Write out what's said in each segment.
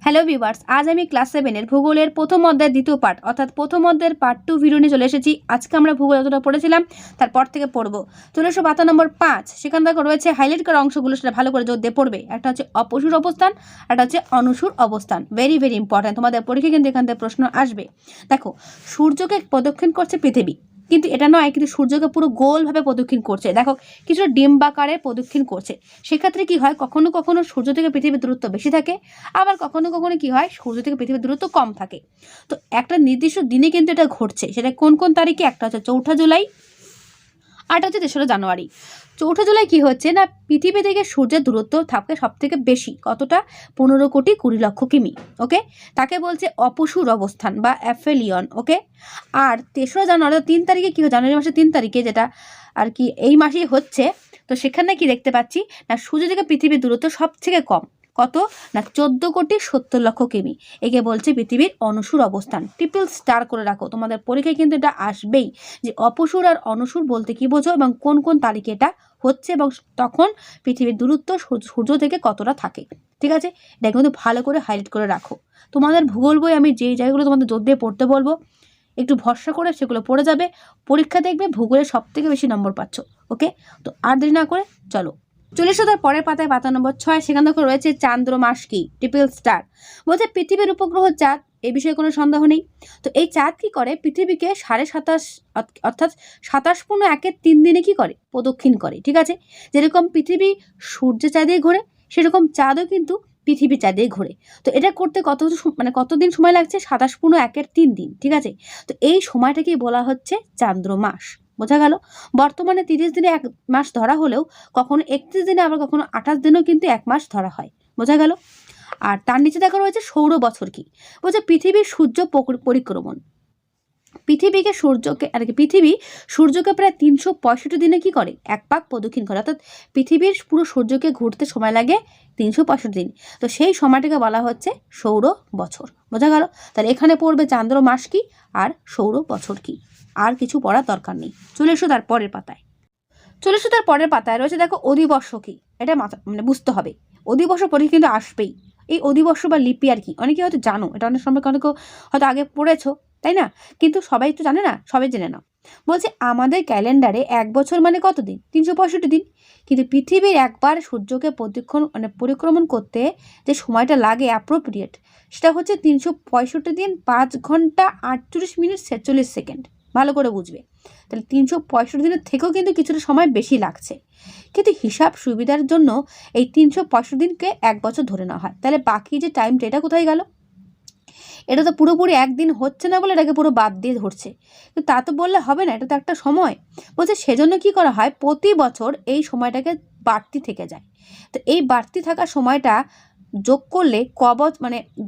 Hello viewers, আজ আমি class 7 ভূগোলের প্রথম অধ্যায়ের দ্বিতীয় পার্ট অর্থাৎ প্রথম অধ্যায়ের পার্ট 2 ভিডিও নিয়ে চলে এসেছি। আজকে আমরা ভূগোল যতটা পড়েছিলাম তারপর থেকে পড়বো। চলে এসো পাতা নম্বর 5। সেখান থেকে রয়েছে হাইলাইট করা অংশগুলো, সেটা ভালো করে জোর দিয়ে পড়বে। একটা হচ্ছে অপসূর অবস্থান, একটা হচ্ছে অনুসূর অবস্থান। ভেরি ভেরি ইম্পর্টেন্ট, তোমাদের পরীক্ষা কিন্তু এখান থেকে প্রশ্ন আসবে। দেখো, সূর্যকে প্রদক্ষিণ করছে পৃথিবী, কিন্তু এটা নয়, কিন্তু সূর্যকে পুরো গোলভাবে প্রদক্ষিণ করছে। দেখো, কিছুটা ডিম্বাকারে প্রদক্ষিণ করছে। সেক্ষেত্রে কি হয়, কখনো কখনো সূর্য থেকে পৃথিবীর দূরত্ব বেশি থাকে, আবার কখনো কখনো কি হয়, সূর্য থেকে পৃথিবীর দূরত্ব কম থাকে। তো একটা নির্দিষ্ট দিনে কিন্তু এটা ঘটছে। সেটা কোন কোন তারিখে? একটা হচ্ছে 4 জুলাই, আরটা হচ্ছে 3রা জানুয়ারি। 4 জুলাই কি হচ্ছে না, পৃথিবী থেকে সূর্যের দূরত্ব থাকে সব থেকে বেশি। কতটা? 15,20,00,000 কিমি। ওকে, তাকে বলছে অপসূর অবস্থান বা অ্যাফেলিয়ন। ওকে, আর 3রা জানুয়ারি 3 তারিখে কি হয়, জানুয়ারি মাসের 3 তারিখে, যেটা আর কি এই মাসেই হচ্ছে। তো সেখানে কি দেখতে পাচ্ছি না, সূর্য থেকে পৃথিবীর দূরত্ব সব থেকে কম। কত না, 14,70,00,000 কিমি। একে বলছে পৃথিবীর অনুসূর অবস্থান। ট্রিপল স্টার করে রাখো, তোমাদের পরীক্ষায় কিন্তু এটা আসবেই যে অপসূর আর অনুসূর বলতে কি বোঝো এবং কোন কোন তারিখে এটা হচ্ছে এবং তখন পৃথিবীর দূরত্ব সূর্য থেকে কতটা থাকে। ঠিক আছে, এটা কিন্তু ভালো করে হাইলাইট করে রাখো। তোমাদের ভূগোল বই আমি যেই জায়গাগুলো তোমাদের জোর দিয়ে পড়তে বলবো, একটু ভরসা করে সেগুলো পড়ে যাবে। পরীক্ষা দেখবে ভূগোলে সব থেকে বেশি নম্বর পাচ্ছ। ওকে, তো আর দেরি না করে চলো চলে এসো তার পরের পাতায়, পাতা নম্বর 6। সেখান থেকে রয়েছে চান্দ্রমাস কি, ট্রিপল স্টার। বলছে পৃথিবীর উপগ্রহ চাঁদ, এই বিষয়ে কোনো সন্দেহ নেই। তো এই চাঁদ কি করে, পৃথিবীকে 27.5 অর্থাৎ 27.1 দিনে কি করে, প্রদক্ষিণ করে। ঠিক আছে, যেরকম পৃথিবী সূর্য চাঁদে ঘোরে, সেরকম চাঁদও কিন্তু পৃথিবী চাঁদে ঘোরে। তো এটা করতে কতদিন সময় লাগছে? 27.1 দিন। ঠিক আছে, তো এই সময়টাকেই বলা হচ্ছে চান্দ্রমাস। বোঝা গেল? বর্তমানে 30 দিনে 1 মাস ধরা হলেও কখনো 31 দিনে, আবার কখনো 28 দিনেও কিন্তু 1 মাস ধরা হয়। বোঝা গেল? আর তার নিচে দেখা রয়েছে সৌর বছর কি। বলছে পৃথিবীর সূর্য পরিক্রমণ। পৃথিবী সূর্যকে প্রায় 365 দিনে কি করে, এক পাক প্রদক্ষিণ করে। অর্থাৎ পৃথিবীর পুরো সূর্যকে ঘুরতে সময় লাগে 365 দিন। তো সেই সময়টাকে বলা হচ্ছে সৌর বছর। বোঝা গেল? তাহলে এখানে পড়বে চান্দ্র মাস কি আর সৌর বছর কি, আর কিছু পড়ার দরকার নেই। চলে এসো তার পরের পাতায়। রয়েছে দেখো অধিবর্ষ কি। এটা বুঝতে হবে, অধিবর্ষ পরীক্ষা কিন্তু আসবেই। এই অধিবর্ষ বা লিপিয়ার কি, অনেকে হয়তো জানো, এটা অনেক সম্পর্কে অনেকে হয়তো আগে পড়েছো, তাই না? কিন্তু সবাই তো জানে না, সবাই জেনে নাও। বলছে আমাদের ক্যালেন্ডারে 1 বছর মানে কত দিন? 365 দিন। কিন্তু পৃথিবীর একবার সূর্যকে পরিক্রমণ করতে যে সময়টা লাগে অ্যাপ্রোপ্রিয়েট, সেটা হচ্ছে 365 দিন 5 ঘন্টা 48 মিনিট 46 সেকেন্ড। ভালো করে বুঝবে। তাহলে 365 দিনের থেকেও কিন্তু কিছুটা সময় বেশি লাগছে। কিন্তু হিসাব সুবিধার জন্য এই 365 দিনকে 1 বছর ধরে নেওয়া হয়। তাহলে বাকি যে টাইমটা, এটা কোথায় গেল? এটা তো পুরোপুরি একদিন হচ্ছে না বলে এটাকে পুরো বাদ দিয়ে ধরছে। কিন্তু তা তো বললে হবে না, এটা তো একটা সময়। বলছে সেজন্য কি করা হয়, প্রতি বছর এই সময়টাকে বাড়তি থেকে যায়। তো এই বাড়তি থাকা সময়টা যোগ করলে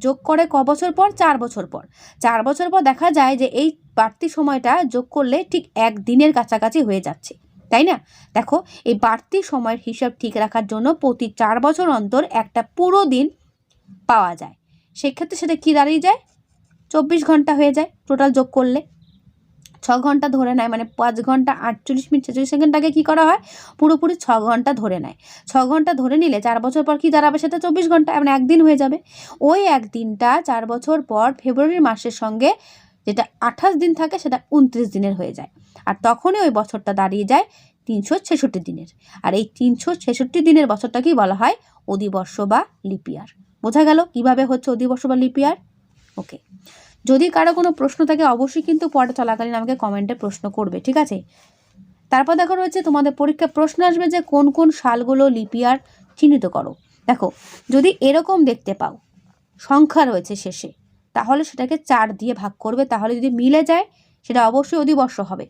যোগ করে ক বছর পর? 4 বছর পর। 4 বছর পর দেখা যায় যে এই বাড়তি সময়টা যোগ করলে ঠিক 1 দিনের কাছাকাছি হয়ে যাচ্ছে, তাই না? দেখো, এই বাড়তি সময়ের হিসাব ঠিক রাখার জন্য প্রতি 4 বছর অন্তর একটা পুরো দিন পাওয়া যায়। সেক্ষেত্রে সেটা কি দাঁড়িয়ে যায়? 24 ঘন্টা হয়ে যায় টোটাল যোগ করলে। 6 ঘন্টা ধরে নেয়, মানে 5 ঘন্টা 48 মিনিট 46 সেকেন্ডটাকে কী করা হয়, পুরোপুরি 6 ঘন্টা ধরে নেয়। 6 ঘন্টা ধরে নিলে 4 বছর পর কী দাঁড়াবে, সেটা 24 ঘন্টা, মানে 1 দিন হয়ে যাবে। ওই 1 দিনটা 4 বছর পর ফেব্রুয়ারি মাসের সঙ্গে যেটা 28 দিন থাকে, সেটা 29 দিনের হয়ে যায়। আর তখনই ওই বছরটা দাঁড়িয়ে যায় 366 দিনের। আর এই 366 দিনের বছরটাকেই বলা হয় অধিবর্ষ বা লিপিয়ার। বোঝা গেল কীভাবে হচ্ছে অধিবর্ষ বা লিপিয়ার? ওকে, যদি কারো কোনো প্রশ্ন থাকে অবশ্যই কিন্তু পড়া চলাকালীন আমাকে কমেন্টে প্রশ্ন করবে। ঠিক আছে, তারপর দেখো রয়েছে তোমাদের পরীক্ষায় প্রশ্ন আসবে যে কোন কোন সালগুলো লিপিয়ার চিহ্নিত করো। দেখো, যদি এরকম দেখতে পাও সংখ্যা রয়েছে শেষে, তাহলে সেটাকে 4 দিয়ে ভাগ করবে। তাহলে যদি মিলে যায় সেটা অবশ্যই অধিবর্ষ হবে।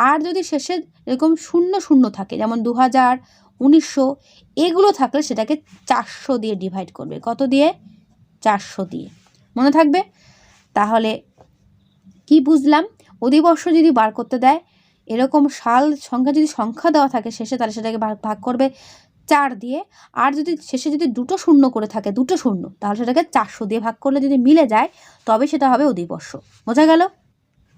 আর যদি শেষে এরকম 0 থাকে, যেমন 2000, 1900 এগুলো থাকলে সেটাকে 400 দিয়ে ডিভাইড করবে। কত দিয়ে? 400 দিয়ে। মনে থাকবে? তাহলে কি বুঝলাম, অধিবর্ষ যদি বার করতে দেয়, এরকম সাল সংখ্যা যদি সংখ্যা দেওয়া থাকে শেষে, তাহলে সেটাকে ভাগ করবে 4 দিয়ে। আর যদি শেষে যদি 2 শূন্য করে থাকে, 2 শূন্য, তাহলে সেটাকে 400 দিয়ে ভাগ করলে যদি মিলে যায় তবে সেটা হবে অধিবর্ষ। বোঝা গেল?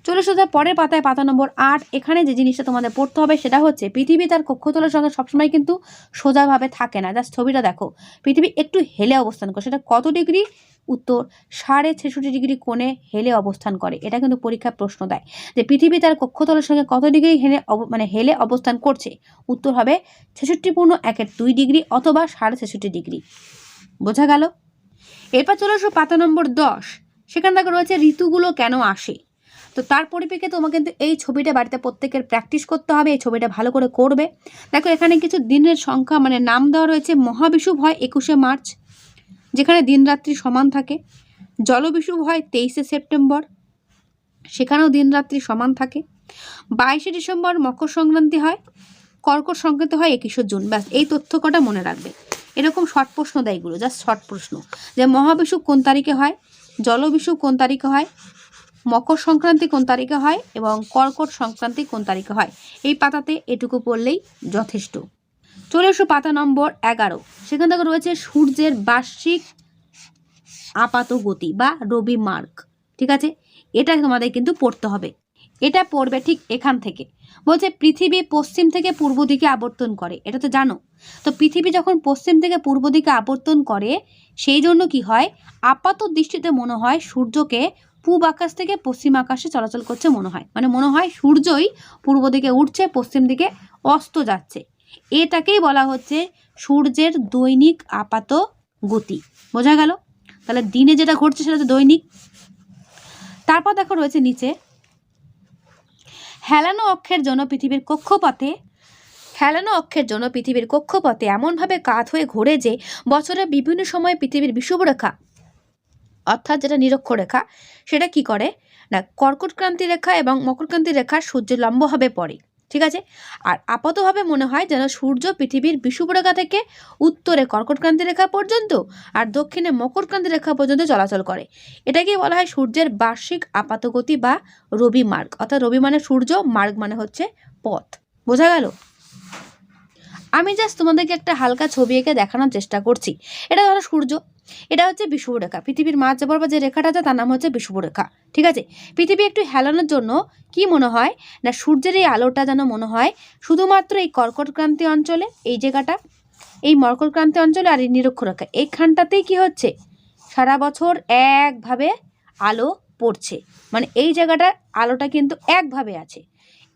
চলে এসো পরের পাতায়, পাতা নম্বর 8। এখানে যে জিনিসটা তোমাদের পড়তে হবে সেটা হচ্ছে পৃথিবী তার কক্ষতলের সঙ্গে সবসময় কিন্তু সোজাভাবে থাকে না। জাস্ট ছবিটা দেখো, পৃথিবী একটু হেলে অবস্থান করে। সেটা কত ডিগ্রি? উত্তর 66.5 কোণে হেলে অবস্থান করে। এটা কিন্তু পরীক্ষায় প্রশ্ন দেয় যে পৃথিবী তার কক্ষতলের সঙ্গে কত ডিগ্রি হেলে অবস্থান করছে। উত্তর হবে 66.1 ডিগ্রি অথবা 66.5 ডিগ্রি। বোঝা গেল? এরপর চলে আসো পাতা নম্বর 10। সেখানে দেখো রয়েছে ঋতুগুলো কেন আসে। তো তার পরিপ্রেক্ষিতে তোমাকে কিন্তু এই ছবিটা বাড়িতে প্রত্যেকের প্র্যাকটিস করতে হবে, এই ছবিটা ভালো করে করবে। দেখো এখানে কিছু দিনের সংখ্যা নাম দেওয়া রয়েছে। মহাবিষুব হয় 21শে মার্চ, যেখানে দিন রাত্রি সমান থাকে। জলবিষুব হয় 23শে সেপ্টেম্বর, সেখানেও দিন রাত্রি সমান থাকে। 22শে ডিসেম্বর মকর সংক্রান্তি হয়। কর্কট সংক্রান্তি হয় 21শে জুন। ব্যাস, এই তথ্য কটা মনে রাখবে। এরকম শর্ট প্রশ্ন দেয় এগুলো, জাস্ট শর্ট প্রশ্ন, যে মহাবিষুব কোন তারিখে হয়, জলবিষুব কোন তারিখে হয়, মকর সংক্রান্তি কোন তারিখে হয় এবং কর্কট সংক্রান্তি কোন তারিখে হয়। এই পাতাতে এটুকু পড়লেই যথেষ্ট। চলে এসো পাতা নম্বর 11। সেখান থেকে রয়েছে সূর্যের বার্ষিক আপাত গতি বা রবি মার্ক। ঠিক আছে, এটা তোমাদের কিন্তু পড়তে হবে। এটা পড়বে ঠিক এখান থেকে। বলছে পৃথিবী পশ্চিম থেকে পূর্ব দিকে আবর্তন করে, এটা তো জানো। তো পৃথিবী যখন পশ্চিম থেকে পূর্ব দিকে আবর্তন করে, সেই জন্য কি হয়, আপাত দৃষ্টিতে মনে হয় সূর্যকে পূব আকাশ থেকে পশ্চিম আকাশে চলাচল করছে মনে হয়। মনে হয় সূর্যই পূর্ব দিকে উঠছে, পশ্চিম দিকে অস্ত যাচ্ছে। এটাকেই বলা হচ্ছে সূর্যের দৈনিক আপাত গতি। বোঝা গেল? তাহলে দিনে যেটা ঘটছে সেটা তো দৈনিক। তারপর দেখো রয়েছে নিচে, হেলানো অক্ষের জন্য পৃথিবীর কক্ষপথে এমনভাবে কাত হয়ে ঘোরে যে বছরের বিভিন্ন সময়ে পৃথিবীর বিষুবরেখা, অর্থাৎ যেটা নিরক্ষরেখা, সেটা কি করে না, কর্কটক্রান্তি রেখা এবং মকরক্রান্তি রেখা সূর্যের লম্বভাবে পড়ে। ঠিক আছে, আর আপাতভাবে মনে হয় যেন সূর্য পৃথিবীর বিষুবরেখা থেকে উত্তরে কর্কটক্রান্তি রেখা পর্যন্ত আর দক্ষিণে মকরক্রান্তি রেখা পর্যন্ত চলাচল করে। এটাকেই বলা হয় সূর্যের বার্ষিক আপাতগতি বা রবি মার্গ। অর্থাৎ রবি মানে সূর্য, মার্গ মানে হচ্ছে পথ। বোঝা গেল? আমি জাস্ট তোমাদেরকে একটা হালকা ছবি এঁকে দেখানোর চেষ্টা করছি। এটা ধরো সূর্য, এটা হচ্ছে বিষুবরেখা। পৃথিবীর মাঝ বরাবর যে রেখাটা আছে তার নাম হচ্ছে বিষুবরেখা। ঠিক আছে, পৃথিবী একটু হেলানোর জন্য কি মনে হয় না, সূর্যের এই আলোটা যেন মনে হয় শুধুমাত্র এই কর্কটক্রান্তি অঞ্চলে, এই জায়গাটা, এই মকরক্রান্তি অঞ্চলে আর এই নিরক্ষরেখা এইখানটাতেই কি হচ্ছে, সারা বছর একভাবে আলো পড়ছে। এই জায়গাটার আলোটা কিন্তু একভাবে আছে।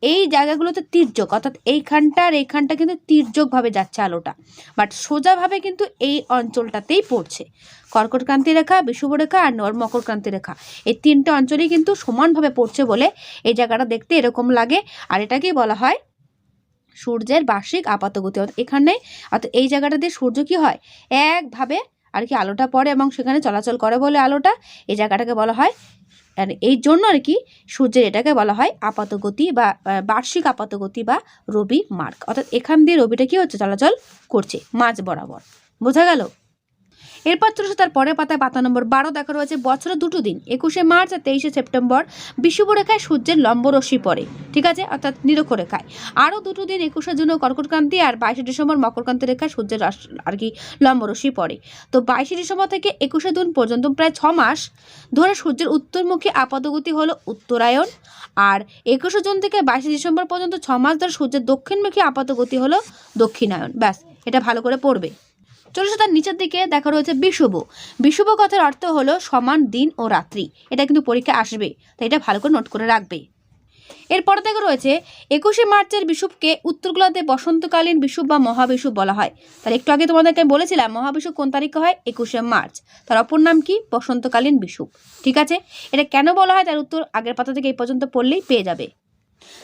এই জায়গাগুলোতে তির্যক, অর্থাৎ এইখানটা আর এইখানটা কিন্তু তির্যকভাবে যাচ্ছে আলোটা, বাট সোজাভাবে কিন্তু এই অঞ্চলটাতেই পড়ছে। কর্কটক্রান্তি রেখা, বিষুবরেখা আর মকরক্রান্তি রেখা, এই তিনটে অঞ্চলেই কিন্তু সমানভাবে পড়ছে বলে এই জায়গাটা দেখতে এরকম লাগে। আর এটাকেই বলা হয় সূর্যের বার্ষিক আপাতগতি। এখানে অর্থাৎ এই জায়গাটা দিয়ে সূর্য কি হয়, একভাবে আর কি আলোটা পড়ে এবং সেখানে চলাচল করে বলে আলোটা, এই জায়গাটাকে বলা হয়, আর এই জন্য আর কি সূর্যের এটাকে বলা হয় আপাতগতি বা বার্ষিক আপাতগতি বা রবি মার্ক। অর্থাৎ এখান দিয়ে রবিটা কি হচ্ছে, চলাচল করছে মাঝ বরাবর। বোঝা গেল? এরপর চলেছে তার পরের পাতায়, পাতা নম্বর 12। দেখা রয়েছে বছরে দুটো দিন, 21শে মার্চ আর 23শে সেপ্টেম্বর বিষুবরেখায় সূর্যের লম্বরশ্মি পড়ে। ঠিক আছে, অর্থাৎ নিরক্ষরেখায়। আরও দুটো দিন, 21শে জুন কর্কটক্রান্তি আর 22শে ডিসেম্বর মকরক্রান্তি রেখায় সূর্যের আর কি লম্বরশ্মি পড়ে। তো 22শে ডিসেম্বর থেকে 21শে জুন পর্যন্ত প্রায় 6 মাস ধরে সূর্যের উত্তরমুখী আপাতগতি হলো উত্তরায়ণ, আর 21শে জুন থেকে 22শে ডিসেম্বর পর্যন্ত 6 মাস ধরে সূর্যের দক্ষিণমুখী আপাতগতি হলো দক্ষিণায়ন। ব্যাস, এটা ভালো করে পড়বে। চলেছে তার নিচের দিকে, দেখা রয়েছে বিষুব। বিষুব কথার অর্থ হলো সমান দিন ও রাত্রি। এটা কিন্তু পরীক্ষা আসবে, তাই এটা ভালো করে নোট করে রাখবে। এরপরে দেখা রয়েছে 21শে মার্চের বিষুবকে উত্তর গোলার্ধে বসন্তকালীন বিষুব বা মহাবিষুব বলা হয়। তাহলে একটু আগে তোমাদেরকে বলেছিলাম মহাবিষুব কোন তারিখে হয়, 21শে মার্চ। তার অপর নাম কি, বসন্তকালীন বিষুব। ঠিক আছে, এটা কেন বলা হয় তার উত্তর আগের পাতা থেকে এই পর্যন্ত পড়লেই পেয়ে যাবে।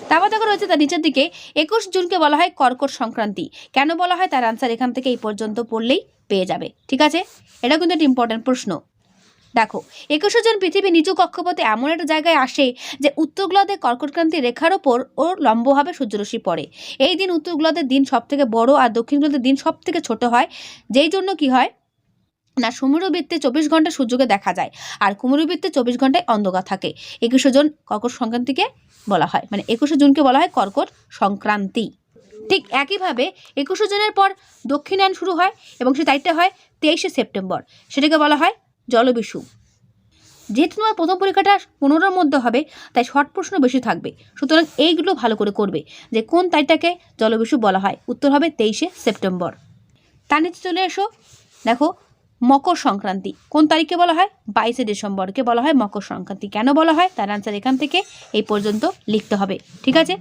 তারপর দেখা রয়েছে তার নিচের দিকে 21 জুনকে বলা হয় কর্কট সংক্রান্তি। কেন বলা হয় তার আনসার এখান থেকে এই পর্যন্ত পড়লেই পেয়ে যাবে। ঠিক আছে, এটা কিন্তু একটা ইম্পর্টেন্ট প্রশ্ন। দেখো 21শে জুন পৃথিবী নিচু কক্ষপথে এমন একটা জায়গায় আসে যে উত্তর গোলার্ধে কর্কটক্রান্তি রেখার ওপর ও লম্বভাবে সূর্যরশ্মি পড়ে। এই দিন উত্তর গোলার্ধের দিন সব থেকে বড় আর দক্ষিণ গোলার্ধের দিন সব থেকে ছোট হয়, যেই জন্য কি হয় না, সমুদ্রবৃত্তে 24 ঘন্টা সূর্যকে দেখা যায় আর কুমেরুবৃত্তে 24 ঘন্টায় অন্ধকার থাকে। 21শে জুন কর্কট সংক্রান্তিকে বলা হয়, 21শে জুনকে বলা হয় কর্কট সংক্রান্তি। ঠিক একইভাবে 21শে জুনের পর দক্ষিণায়ন শুরু হয় এবং সেই তারিখটা হয় 23শে সেপ্টেম্বর, সেটাকে বলা হয় জলবিষুব। যেহেতু তোমার প্রথম পরীক্ষাটা 15-র মধ্যে হবে, তাই শর্ট প্রশ্ন বেশি থাকবে, সুতরাং এইগুলো ভালো করে করবে যে কোন তারিখটাকে জলবিষুব বলা হয়। উত্তর হবে 23শে সেপ্টেম্বর। তার নিচে চলে এসো, দেখো মকর সংক্রান্তি কোন তারিখে বলা হয়? 22শে ডিসেম্বরকে বলা হয় মকর সংক্রান্তি। কেন বলা হয়? তার আনসার এখান থেকে এই পর্যন্ত লিখতে হবে। ঠিক আছে,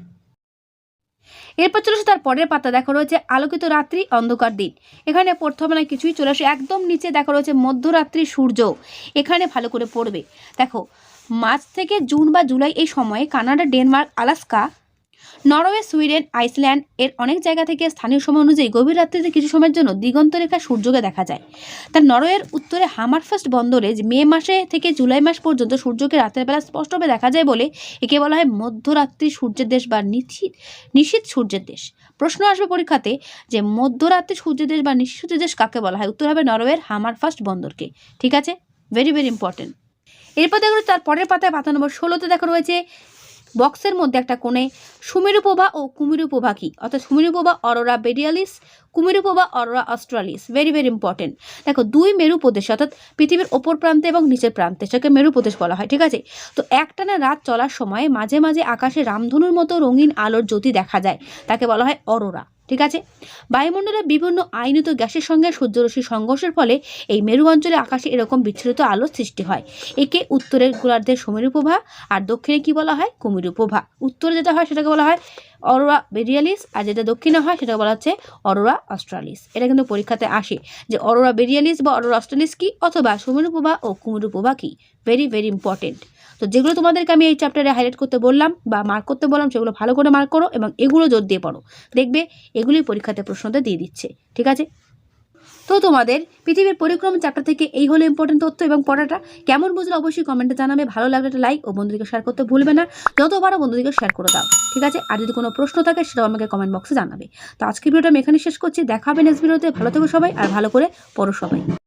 এরপর চলে আসে তার পরের পাতা, দেখো রয়েছে আলোকিত রাত্রি অন্ধকার দিন। এখানে পড়তে হবে না কিছুই, চলে আসে একদম নিচে, দেখো রয়েছে মধ্যরাত্রি সূর্য। এখানে ভালো করে পড়বে। দেখো মার্চ থেকে জুন বা জুলাই এই সময়ে Canada, Denmark, Alaska, Norway, Sweden, Iceland এর অনেক জায়গা থেকে স্থানীয় সময় অনুযায়ী গভীর রাত্রিতে কিছু সময়ের জন্য দিগন্ত রেখা সূর্যকে দেখা যায়। তার নরওয়ের উত্তরে হামারফাস্ট বন্দরে মে মাসে থেকে জুলাই মাস পর্যন্ত সূর্যকে রাতের বেলা স্পষ্টভাবে দেখা যায় বলে একে বলা হয় মধ্যরাত্রি সূর্যের দেশ বা নিশীথ সূর্যের দেশ। প্রশ্ন আসবে পরীক্ষাতে যে মধ্যরাত্রি সূর্যের দেশ বা নিশীথ সূর্যের দেশ কাকে বলা হয়? উত্তর হবে নরওয়ের হামারফাস্ট বন্দরকে। ঠিক আছে, ভেরি ভেরি ইম্পর্টেন্ট। এরপর দেখো তার পরের পাতায় পাতা নম্বর 16তে দেখো রয়েছে বক্সের মধ্যে একটা কোণে সুমেরুপ্রভা ও কুমেরুপ্রভা কি? অর্থাৎ সুমেরুপ্রভা অরোরা বোরিয়ালিস, কুমেরুপ্রভা aurora australis. Very very important. দেখো দুই মেরু প্রদেশ অর্থাৎ পৃথিবীর ওপর প্রান্তে এবং নিচের প্রান্তে, সেটাকে মেরু প্রদেশ বলা হয়। ঠিক আছে, তো একটানা রাত চলার সময় মাঝে মাঝে আকাশে রামধনুর মতো রঙিন আলোর জ্যোতি দেখা যায়, তাকে বলা হয় অরোরা। ঠিক আছে, বায়ুমণ্ডলের বিভিন্ন আয়নিত গ্যাসের সঙ্গে সূর্যরশ্মির সংঘর্ষের ফলে এই মেরু অঞ্চলে আকাশে এরকম বিচ্ছুরিত আলোর সৃষ্টি হয়। একে উত্তরের গোলার্ধে সুমেরুপ্রভা আর দক্ষিণে কি বলা হয়? কুমেরুপ্রভা। উত্তরে যেটা হয় সেটাকে বলা হয় অরোরা বোরিয়ালিস, আর যেটা দক্ষিণে হয় সেটাকে বলা হচ্ছে অরোরা অস্ট্রালিস। এটা কিন্তু পরীক্ষাতে আসে যে অরোরা বোরিয়ালিস বা অরোরা অস্ট্রালিস কি, অথবা সুমেরুপ্রভা ও কুমেরুপ্রভা কি। Very very important. তো যেগুলো তোমাদেরকে আমি এই চ্যাপ্টারে হাইলাইট করতে বললাম বা মার্ক করতে বললাম, সেগুলো ভালো করে মার্ক করো এবং এগুলো জোর দিয়ে পড়ো। দেখবে এগুলোই পরীক্ষাতে প্রশ্নতে দিয়ে দিচ্ছে। ঠিক আছে, তো তোমাদের পৃথিবীর পরিক্রমা চ্যাপ্টার থেকে এই হলো ইম্পর্টেন্ট তথ্য এবং পড়াটা কেমন বুঝলে অবশ্যই কমেন্টে জানাবে। ভালো লাগলে একটা লাইক ও বন্ধুদেরকে শেয়ার করতে ভুলবে না, যত পারো বন্ধুদেরকে শেয়ার করে দাও। ঠিক আছে, আর যদি কোনো প্রশ্ন থাকে সেটাও আমাকে কমেন্ট বক্সে জানাবে। তো আজকের ভিডিওটা আমি এখানে শেষ করছি, দেখা হবে নেক্সট ভিডিওতে। ভালো থেকো সবাই আর ভালো করে পড়ো সবাই।